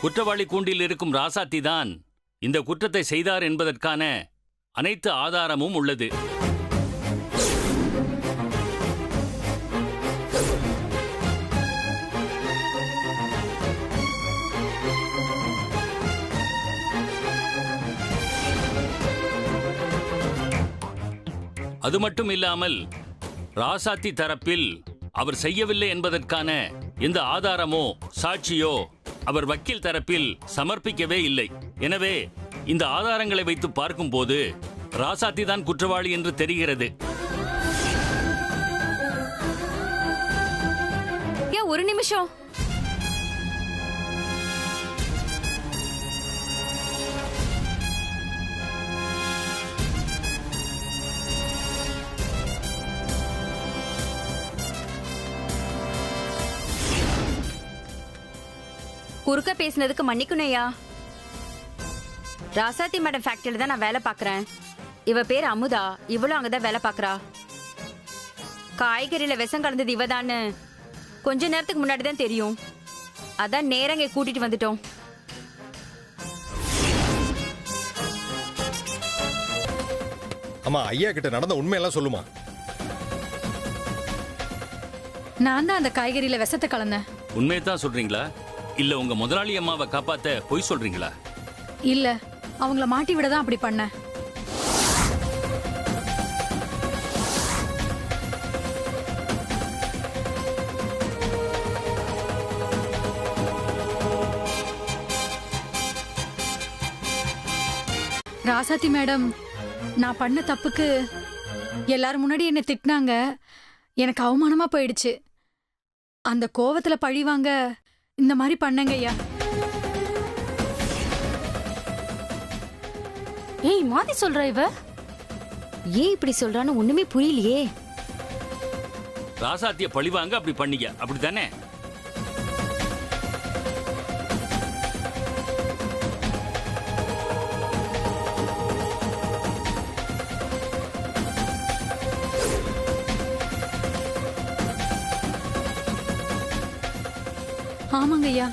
குற்றவாளி கூண்டில் இருக்கும் ராசாத்தி தான் இந்த குற்றத்தை செய்தார் என்பதற்கான அனைத்து ஆதாரமும் உள்ளது. அது மட்டும் இல்லாமல் ராசாத்தி தரப்பில் அவர் செய்யவில்லை என்பதற்கான எந்த ஆதாரமோ சாட்சியோ அவர் வக்கீல் தரப்பில் சமர்ப்பிக்கவே இல்லை. எனவே இந்த ஆதாரங்களை வைத்து பார்க்கும்போது ராசாத்தி தான் குற்றவாளி என்று தெரிகிறது. ஒரு நிமிஷம். குறுக்க பேசினதுக்கு மன்னிக்கணும்யா. ராசாத்தி மேடம் ஃபேக்டரியில தான் நான் வேலை பார்க்கறேன். இவ பேர் அமுதா. இவளும் அங்கதான் வேலை பார்க்கறா. காய்கறியில விஷம் கலந்தது இவதான்னு கொஞ்ச நேரத்துக்கு முன்னாடி தான் தெரியும். அதான் நேரா இங்க கூட்டிட்டு வந்துட்டோம். அம்மா, ஐயா கிட்ட நடந்த உண்மையெல்லாம் சொல்லுமா. நான் தான் அந்த காய்கறியில விஷத்தை கலந்தேன். உண்மையை தான் சொல்றீங்களா? இல்ல உங்க முதலாளி அம்மாவை காப்பாத்த பொய் சொல்றீங்களா? இல்ல, அவங்கள மாட்டி விட தான் அப்படி பண்ணேன். ராசாத்தி மேடம், நான் பண்ண தப்புக்கு எல்லாரும் முன்னாடி என்ன திட்டினாங்க. எனக்கு அவமானமா போயிடுச்சு. அந்த கோவத்துல பழிவாங்க இந்த மாதிரி பண்ணங்க ஐயா. ஏய், மாத்தி சொல்ற இவ. ஏன் இப்படி சொல்றான்னு ஒண்ணுமே புரியலையே. ராசாத்திய பழிவாங்க அப்படி பண்ணீங்க, அப்படித்தானே? ஆமாங்க ஐயா.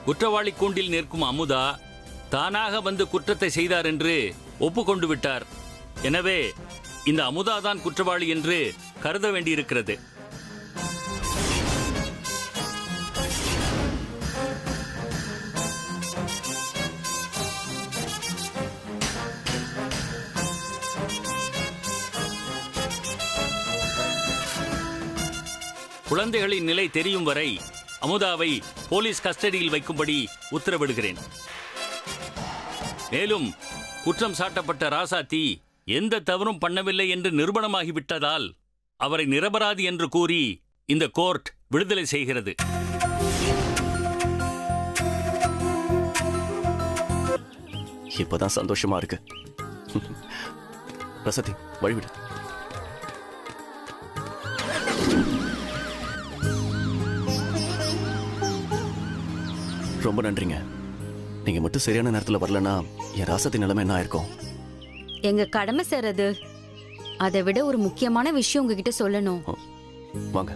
குற்றவாளி கூண்டில் நிற்கும் அமுதா தானாக வந்து குற்றத்தை செய்தார் என்று ஒப்புக்கொண்டு விட்டார். எனவே இந்த அமுதா தான் குற்றவாளி என்று கருத வேண்டியிருக்கிறது. குழந்தைகளின் நிலை தெரியும் வரை அமுதாவை போலீஸ் கஸ்டடியில் வைக்கும்படி உத்தரவிடுகிறேன். மேலும் குற்றம் சாட்டப்பட்ட ராசாத்தி எந்த தவறும் பண்ணவில்லை என்று நிரூபணமாகிவிட்டதால் அவரை நிரபராதி என்று கூறி இந்த கோர்ட் விடுதலை செய்கிறது. இப்பதான் சந்தோஷமா இருக்கு. ரசதி வழிவிடு. ரொம்ப நன்றிங்க. நீங்க மட்டும் சரியான நேரத்துல வரலன்னா என் ராசத்தி நிலைமை என்ன ஆயிருக்கும்? எங்க கடமை செய்றது. அதை விட ஒரு முக்கியமான விஷயம் உங்ககிட்ட சொல்லணும். வாங்க.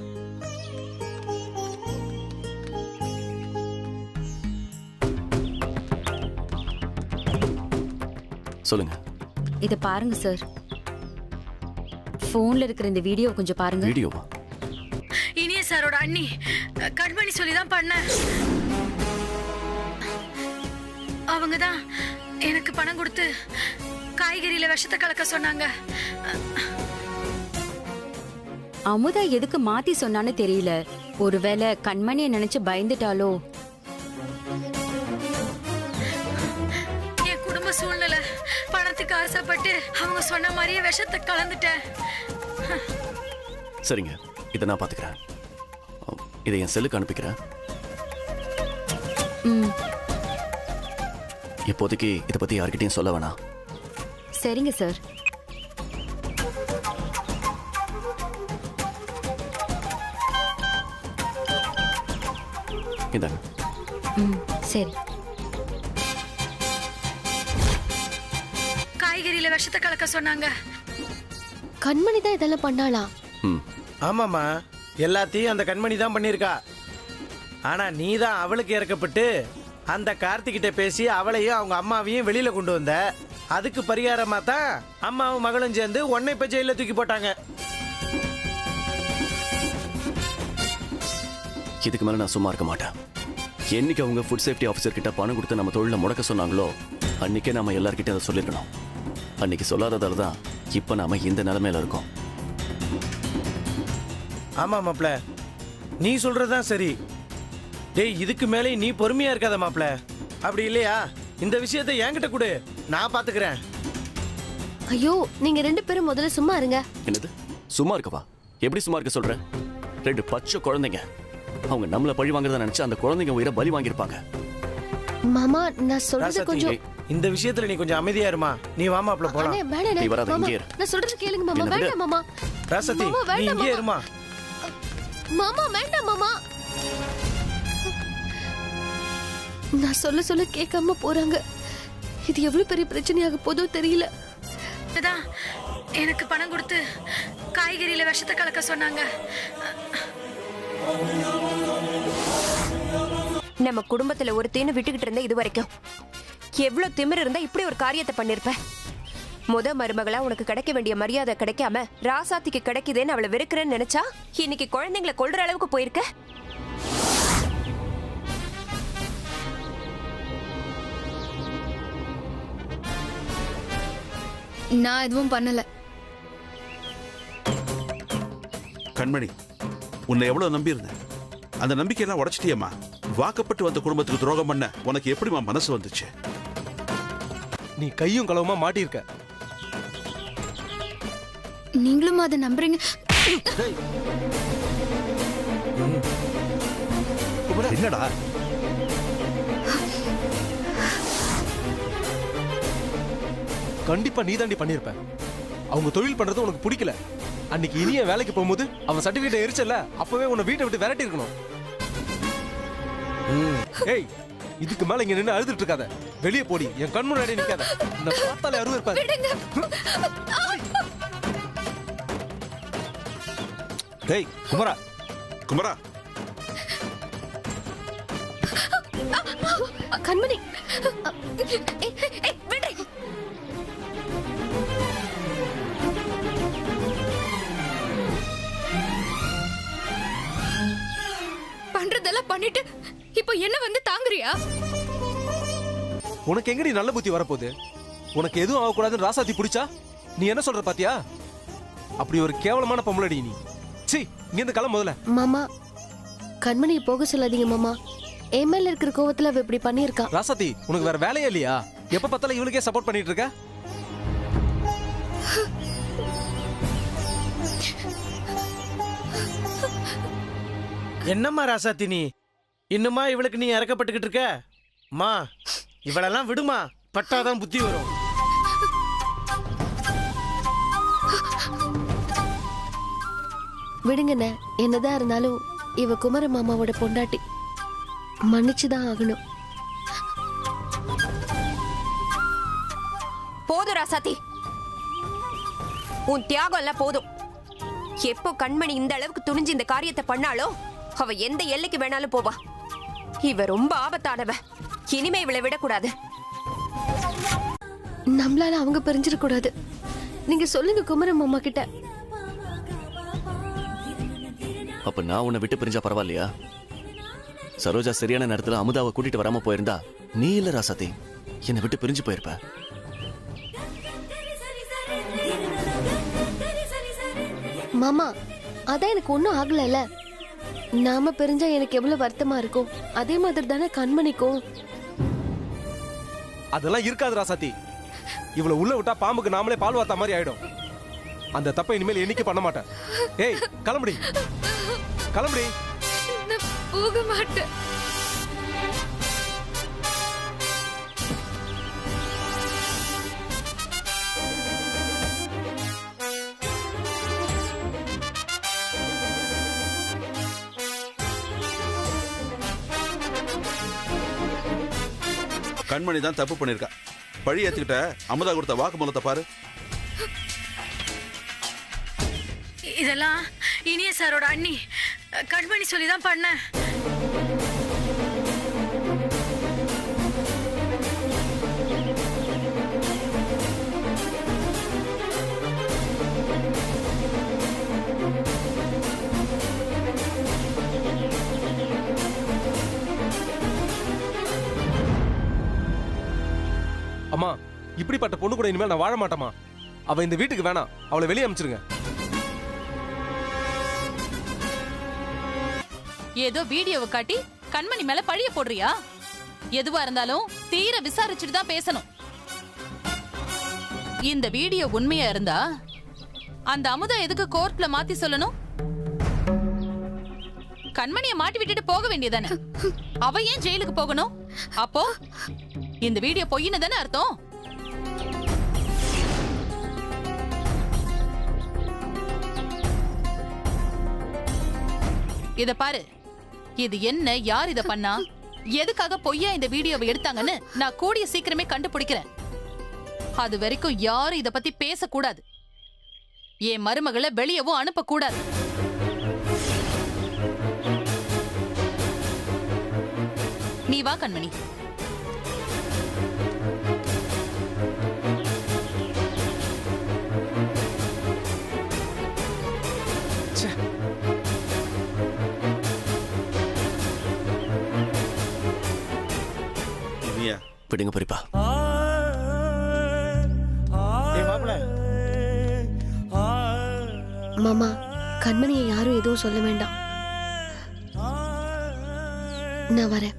சொல்லுங்க. இத பாருங்க சார். போன்ல இருக்கிற இந்த வீடியோ கொஞ்சம் பாருங்க. வீடியோவா? இனிய சாரோட அண்ணி கண்மணி சொல்லிதான் பண்ண. அவங்க தான் எனக்கு பணம் கொடுத்து காய்கறியில விஷத்தை கலக்க சொன்னாங்க. அமுதா எதுக்கு மாத்தி சொன்னான்னு தெரியல. ஒருவேளை கண்மணியை நினைச்சு பயந்துட்டாலோ? என் குடும்ப சூழ்நிலை, பணத்துக்கு ஆசைப்பட்டு அவங்க சொன்ன மாதிரியே விஷத்தை கலந்துட்டேன். சரிங்க, இதை நான் பாத்துக்கிறேன். இதை என் செல்லுக்கு அனுப்பிக்கிறேன். இப்போதைக்கு இதை பத்தி யார்கிட்டயும் சொல்ல வேணாம். சரிங்க சார். இந்தாங்க. சரி. காய்கறியில விஷத்தை கலக்க சொன்னாங்க. கண்மணி தான் இதெல்லாம் பண்ணாளா? ஆமாமா, எல்லாத்தையும் அந்த கண்மணி தான் பண்ணிருக்கா. ஆனா நீ தான் அவளுக்கு இறக்கப்பட்டு அந்த கார்த்திகிட்ட பேசி அவளையும் அவங்க அம்மாவையும் வெளியில கொண்டு வந்த. அதுக்கு பரிகாரமா தான் அம்மாவும் மகளும் சேர்ந்து உன்னை இப்ப ஜெயில தூக்கி போட்டாங்க. இதுக்கு மேல நான் சும்மா இருக்க மாட்டேன். என்னைக்கு அவங்க ஃபுட் சேஃப்டி ஆஃபீஸர் கிட்ட பணம் கொடுத்து நம்ம தொழில முடக்க சொன்னாங்களோ அன்னைக்கே நாம எல்லார்கிட்ட அதை சொல்லிருக்கணும். அன்னைக்கு சொல்லாததால தான் இப்ப நாம இந்த நிலைமையில இருக்கோம். ஆமா மாப்ள, நீ சொல்றதுதான் சரி. டேய், இதுக்கு மேலே நீ பொறுமையா இருக்காத மாப்ள. அப்படி இல்லையா இந்த விஷயத்தை என்கிட்ட கொடு, நான் பாத்துக்கிறேன். ஐயோ, நீங்க 2 பேரும் முதல்ல சும்மா இருங்க. என்னது சும்மா இருக்கவா? எப்படி சும்மா இருக்க சொல்ற? 2 பச்சை குழந்தைங்க. அவங்க நம்மள பழி வாங்குறத நினைச்சு அந்த குழந்தைங்க உயிரை பலி வாங்கியிருப்பாங்க. மாமா, நான் சொல்றது கொஞ்சம். இந்த விஷயத்துல நீ கொஞ்சம் அமைதியா இருமா. நீ வா மாப்ள போலாம். நீ வராத, இங்கே இரு. நான் சொல்றது கேளுங்க மாமா. வேண்டாம் மாமா. ராசதி, நீ இங்கே இருமா. மாமா வேண்டாம் மாமா. நான் சொல்ல கேட்காம போறாங்க. இது எவ்வளவு பெரிய பிரச்சனையாக போதோ தெரியல. எனக்கு பணம் கொடுத்து காய்கறியில விஷத்தை கலக்க சொன்னாங்க. நம்ம குடும்பத்துல ஒரு தேனை விட்டுக்கிட்டு இருந்த இது வரைக்கும் எவ்வளவு திமிரு இருந்தா இப்படி ஒரு காரியத்தை பண்ணிருப்ப. முத மருமகளா உனக்கு கிடைக்க வேண்டிய மரியாதை கிடைக்காம ராசாத்திக்கு கிடைக்குதுன்னு அவளை வெறுக்கிறேன்னு நினைச்சா இன்னைக்கு குழந்தைங்களை கொல்ற அளவுக்கு போயிருக்க. நான் எதுவும் பண்ணல. கண்மணி, உன்னை எவ்வளவு நம்பி இருந்தேன். அந்த நம்பிக்கையெல்லாம் உடைச்சிட்டியம்மா. வாக்கப்பட்டு வந்த குடும்பத்துக்கு துரோகம் பண்ண உனக்கு எப்படிமா மனசு வந்துச்சு? நீ கையும் களவுமா மாட்டிருக்க. நீங்களும் அதை நம்புறீங்க? என்னடா கண்டிப்பா நீ தாண்டி பண்ணிருப்ப. அவங்க தொழில் பண்றது உனக்கு பிடிக்கல. அன்னைக்கு இனிய வேலைக்கு போகும்போது அவன் சர்டிபிகேட் எரிச்சல, அப்பவே உன்னை வீட்டை விட்டு விரட்டி இருக்கணும். ஏய், இதுக்கு மேல இங்க நின்று அழுதுட்டு இருக்காத. வெளியே போடி, என் கண் முன்னாடி நிக்காத. நான் பார்த்தாலே அருவ இருப்பாரு. டேய் குமரா, குமரா, கண்மணி. பண்றதெல்லாம் பண்ணிட்டு இப்போ என்ன வந்து தாங்குறியா? உனக்கு எங்கடி நல்ல புத்தி வரப்போகுது? உனக்கு எதுவும் ஆகக்கூடாதுன்னு ராசாத்தி பிடிச்சா நீ என்ன சொல்ற பாத்தியா? அப்படி ஒரு கேவலமான பொம்பளடி நீ. சீ, இங்க இருந்து கிளம்ப முதல்ல. மாமா, கண்மணி போக சொல்லாதீங்க மாமா. எம்எல்ஏ இருக்கிற கோவத்துல அவ இப்படி பண்ணிருக்கா. ராசாத்தி, உனக்கு வேற வேலையே இல்லையா? எப்ப பார்த்தாலும் இவளுக்கே சப்போர்ட் பண்ணிட்டு இருக்க. என்னம்மா ராசாத்தி, நீ இன்னுமா இவளுக்கு நீ இறக்கப்பட்டுக்கிட்டு இருக்க? மா, இவளெல்லாம் விடுமா. பட்டாதான் புத்தி வரும். விடுங்கண்ணே, என்னதான் இருந்தாலும் இவ குமர மாமாவோட பொண்டாட்டி, மன்னிச்சுதான் ஆகணும். போதும் ராசாத்தி, உன் தியாகம் எல்லாம் போதும். எப்போ கண்மணி இந்த அளவுக்கு துணிஞ்சு இந்த காரியத்தை பண்ணாலோ அவ எந்த எல்லைக்கு வேணாலும் போவா. இவ ரொம்ப ஆபத்தானவ, இனிமே இவளை விடக்கூடாது. நம்மளால அவங்க பிரிஞ்சிட கூடாது. நீங்க சொல்லுங்க குமர மாமா கிட்ட. அப்ப நான் உன்னை விட்டு பிரிஞ்சா பரவாயில்லையா? சரோஜா சரியான நேரத்துல அமுதாவை கூட்டிட்டு வராம போயிருந்தா நீ இல்ல ராசாத்தி என்னை விட்டு பிரிஞ்சு போயிருப்ப. மாமா, அதான் எனக்கு ஒன்னும் ஆகல. நாம பிரிஞ்சா எனக்கு எவ்வளவு வருத்தமா இருக்கும், அதே மாதிரி தானே கண்மணிக்கும். அதெல்லாம் இருக்காது ராசாத்தி. இவ்வளவு உள்ள விட்டா பாம்புக்கு நாமளே பால் வார்த்த மாதிரி ஆயிடும். அந்த தப்பை இனிமேல் என்னைக்கு பண்ண மாட்டேன். ஏய் கிளம்புடி, கிளம்புடி. போக மாட்டேன். கண்மணி தான் தப்பு பண்ணிருக்கா. பழி ஏத்துக்கிட்ட அமுதா கொடுத்த வாக்குமூலத்தை பாரு. இதெல்லாம் இனிய சாரோட அண்ணி கண்மணி சொல்லிதான் பண்ண. அம்மா, இப்படிப்பட்ட பொண்ணு கூட இனிமேல் நான் வாழ மாட்டேமா. அவ இந்த வீட்டுக்கு வேணாம், அவளை வெளியே அனுப்பிச்சிருங்க. ஏதோ வீடியோவை காட்டி கண்மணி மேல பழிய போடுறியா? எதுவா இருந்தாலும் தீர விசாரிச்சுட்டு தான் பேசணும். இந்த வீடியோ உண்மையா இருந்தா அந்த அமுதா எதுக்கு கோர்ட்ல மாத்தி சொல்லணும்? கண்மணிய மாட்டி விட்டுட்டு போக வேண்டியதானே. அவ ஏன் ஜெயிலுக்கு போகணும்? அப்போ இந்த வீடியோ பொய்ன்னு தானே அர்த்தம். இத பாரு, இது என்ன, யார் இத பண்ணா, எதுக்காக பொய்யா இந்த வீடியோவை எடுத்தாங்கன்னு நான் கூடிய சீக்கிரமே கண்டுபிடிக்கிறேன். அது வரைக்கும் யாரும் இத பத்தி பேசக்கூடாது. என் மருமகளை வெளியவும் அனுப்ப கூடாது. நீ வா கண்மணி. விடுங்க பெரியப்பா. மாமா, கண்மணியை யாரும் எதுவும் சொல்ல வேண்டாம். நான் வரேன்.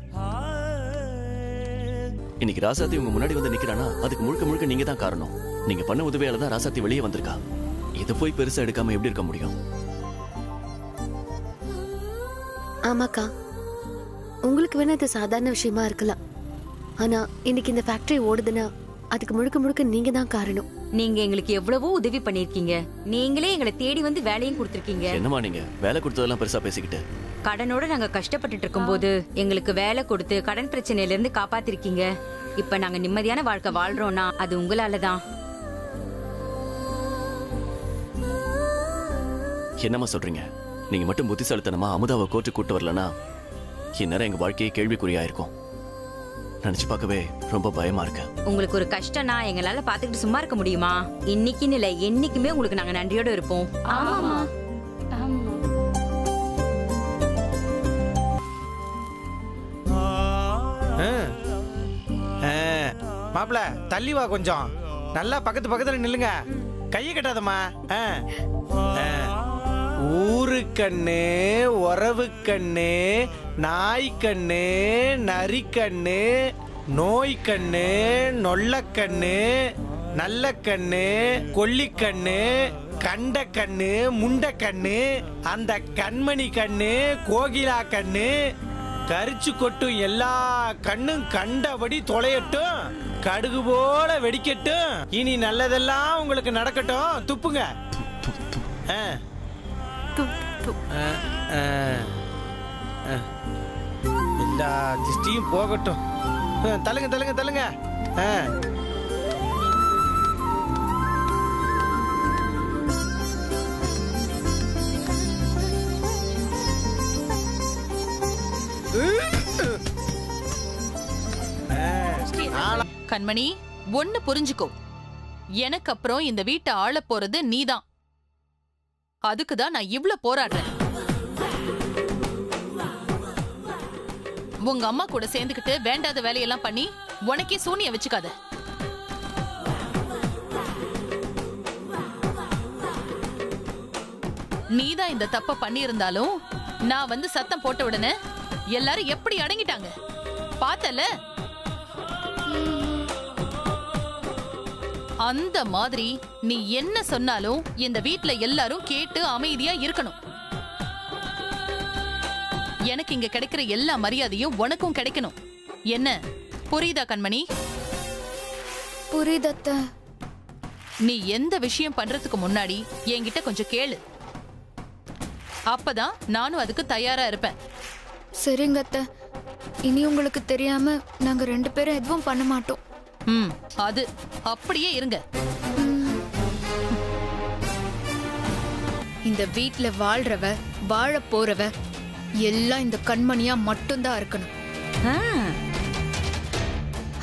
இன்னைக்கு ராசாத்தி உங்க முன்னாடி வந்து நிக்கிறானா, அதுக்கு முழுக்க முழுக்க நீங்க தான் காரணம். நீங்க பண்ண உதவியால தான் ராசாத்தி வெளியே வந்திருக்கா. இதை போய் பெருசா எடுக்காம எப்படி இருக்க முடியும்? ஆமாக்கா, உங்களுக்கு வேணா இது சாதாரண விஷயமா இருக்கலாம். ஆனா இன்னைக்கு இந்த ஃபேக்டரி ஓடுதுன்னா அதுக்கு முழுக்க முழுக்க நீங்க தான் காரணம். நீங்க எங்களுக்கு எவ்வளவோ உதவி பண்ணிருக்கீங்க. நீங்களே எங்களை தேடி வந்து வேலையும் கொடுத்திருக்கீங்க. என்னமா நீங்க வேலை கொடுத்ததெல்லாம் பெருசா பேசிக்கிட்டு? கடனோட நாங்க கஷ்டப்பட்டுட்டு இருக்கும்போது எங்களுக்கு வேலை கொடுத்து கடன் பிரச்சனையில இருந்து காப்பாத்திருக்கீங்க. இப்ப நாங்க நிம்மதியான வாழ்க்கை வாழ்றோம்னா அது உங்களாலதான். என்னமா சொல்றீங்க? நீங்க மட்டும் புத்திசாலித்தனமா அமுதாவை கோர்ட்டு கூட்டு வரலனா இந்நேரம் எங்க வாழ்க்கையை கேள்விக்குறியாயிருக்கும். நினைச்சு பார்க்கவே ரொம்ப பயமா இருக்கு. உங்களுக்கு ஒரு கஷ்டம்னா எங்களால பாத்துக்கிட்டு சும்மா இருக்க முடியுமா? இன்னைக்குன்னு இல்ல, என்னைக்குமே உங்களுக்கு நாங்க நன்றியோட இருப்போம். ஆமாமா. மாப்பிள தள்ளி வா, கொஞ்சம் நல்லா பக்கத்து பக்கத்துல நில்லுங்க. கையை கட்டாதம்மா. ஊரு கண்ணு, உறவு கண்ணு, நாய் கண்ணு, நரி கண்ணு, நோய் கண்ணு, நொல்ல கண்ணு, நல்ல கண்ணு, கொல்லி கண்ணு, கண்ட கண்ணு, முண்ட கண்ணு, அந்த கண்மணி கண்ணு, கோகிலா கண்ணு, கரிச்சு கொட்டும் எல்லா கண்ணும் கண்டபடி தொலையட்டும், கடுகு போல வெடிக்கட்டும். இனி நல்லதெல்லாம் உங்களுக்கு நடக்கட்டும். துப்புங்க. எல்லா திஷ்டியும் போகட்டும். தள்ளுங்க தள்ளுங்க தள்ளுங்க. கண்மணி, ஒன்னு புரிஞ்சுக்கோ, எனக்கு அப்புறம் இந்த வீட்டை ஆள போறது நீதான். அதுக்குதான் நான் இவ்ளோ போராடுறேன். உங்க அம்மா கூட சேர்ந்துக்கிட்டு வேண்டாத வேலையெல்லாம் பண்ணி உனக்கே சூனிய வச்சுக்காத. நீதான் இந்த தப்ப பண்ணி இருந்தாலும் நான் வந்து சத்தம் போட்ட உடனே எல்லாரும் எப்படி அடங்கிட்டாங்க பார்த்தல. அந்த மாதிரி நீ என்ன சொன்னாலும் இந்த வீட்ல எல்லாரும் கேட்டு அமைதியா இருக்கணும். எனக்கு இங்க கிடைக்கிற எல்லா மரியாதையும் உனக்கும் கிடைக்கணும். என்ன புரியுதா கண்மணி? புரியுதத்த. நீ எந்த விஷயம் பண்றதுக்கு முன்னாடி என்கிட்ட கொஞ்சம் கேளு. அப்பதான் நானும் அதுக்கு தயாரா இருப்பேன். சரிங்க அத்தை. இனி உங்களுக்கு தெரியாம நாங்க 2 பேரும் எதுவும் பண்ண மாட்டோம். அது அப்படியே இருங்க. இந்த வீட்ல வாழ்றவ வாழ போறவ எல்லாம் இந்த கண்மணியா மட்டும்தான் இருக்கணும்.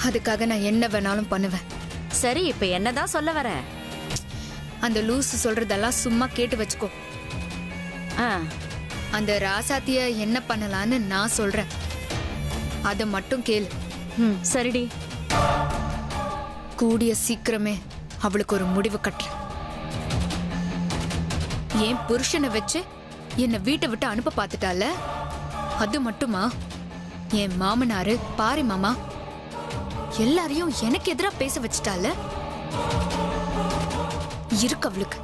அதுக்காக நான் என்ன வேணாலும் பண்ணுவேன். சரி, இப்ப என்னதான் சொல்ல வர? அந்த லூசு சொல்றதெல்லாம் சும்மா கேட்டு வச்சுக்கோ. அந்த ராசாத்திய என்ன பண்ணலான்னு நான் சொல்றேன். அத மட்டும் கேளு. சரிடி. கூடிய சீக்கிரமே அவளுக்கு ஒரு முடிவு கட்டுறேன். என் புருஷனை வச்சு என்னை வீட்டை விட்டு அனுப்ப பார்த்துட்டால, அது மட்டுமா என் மாமனாரு பாரி மாமா எல்லாரையும் எனக்கு எதிராக பேச வச்சுட்டால. இருக்கு அவளுக்கு.